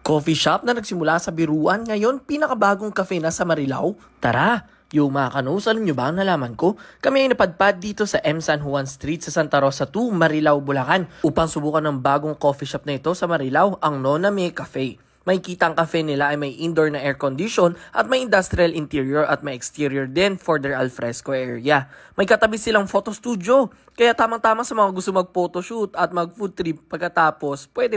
Coffee shop na nagsimula sa biruan ngayon, pinakabagong cafe na sa Marilao? Tara! Yung mga kanus, alam nyo ba ang nalaman ko? Kami ay napadpad dito sa M. San Juan Street sa Santa Rosa 2, Marilao, Bulacan upang subukan ng bagong coffee shop na ito sa Marilao, ang Noname Cafe. May kita ang cafe nila ay may indoor na air condition at may industrial interior at may exterior din for their alfresco area. May katabi silang photo studio, kaya tamang-tama sa mga gusto mag-photoshoot at mag-food trip pagkatapos, pwede.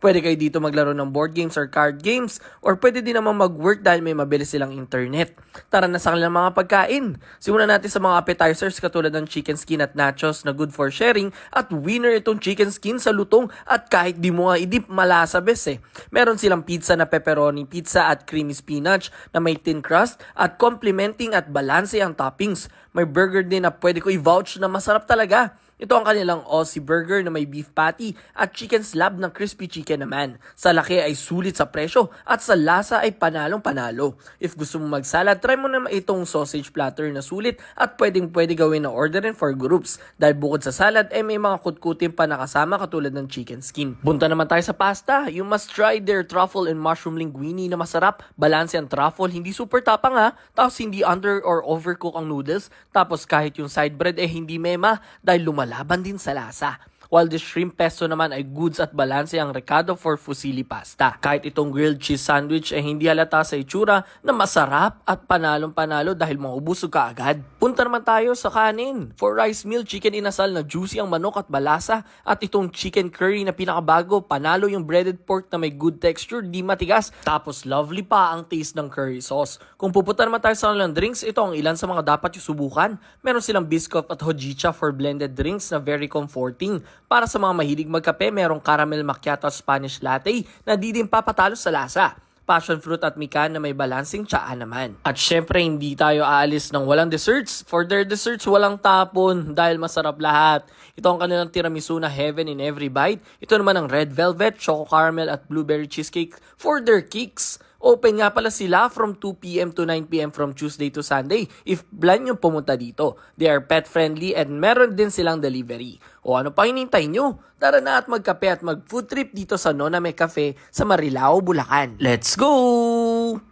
Pwede kayo dito maglaro ng board games or card games or pwede din naman mag-work dahil may mabilis silang internet. Tara na sa kanilang mga pagkain. Simulan natin sa mga appetizers katulad ng chicken skin at nachos na good for sharing at winner itong chicken skin sa lutong at kahit di mo nga idip malasa bes eh. Meron silang pizza na pepperoni pizza at creamy spinach na may thin crust at complementing at balanse ang toppings. May burger din na pwede ko i-vouch na masarap talaga. Ito ang kanilang Aussie Burger na may beef patty at chicken slab ng crispy chicken naman. Sa laki ay sulit sa presyo at sa lasa ay panalong-panalo. If gusto mo mag-salad, try mo naman itong sausage platter na sulit at pwede gawin na orderin for groups. Dahil bukod sa salad ay may mga kutkutin pa nakasama katulad ng chicken skin. Punta naman tayo sa pasta. You must try their truffle and mushroom linguine na masarap. Balanse ang truffle, hindi super tapang ha. Tapos hindi under or overcook ang noodles. Tapos kahit yung side bread hindi mema dahil laban din sa lasa. While the shrimp pesto naman ay goods at balanse ang recado for fusilli pasta. Kahit itong grilled cheese sandwich ay hindi halata sa itsura na masarap at panalong-panalo dahil maubusog ka agad. Punta naman tayo sa kanin. For rice meal, chicken inasal na juicy ang manok at balasa at itong chicken curry na pinakabago, panalo yung breaded pork na may good texture, di matigas. Tapos lovely pa ang taste ng curry sauce. Kung pupunta naman tayo sa kanilang drinks, ito ang ilan sa mga dapat yung subukan. Meron silang biscoff at hojicha for blended drinks na very comforting. Para sa mga mahilig magkape, merong caramel macchiato at Spanish latte na di din papatalo sa lasa. Passion fruit at mikan na may balancing tsaa naman. At syempre, hindi tayo aalis ng walang desserts. For their desserts, walang tapon dahil masarap lahat. Ito ang kanilang tiramisu na heaven in every bite. Ito naman ang red velvet, choco caramel at blueberry cheesecake for their cakes. Open nga pala sila from 2 p.m. to 9 p.m. from Tuesday to Sunday if plan nyo pumunta dito. They are pet friendly and meron din silang delivery. O ano pa hinintay nyo? Tara na at magkape at mag food trip dito sa Noname Cafe sa Marilao, Bulacan. Let's go!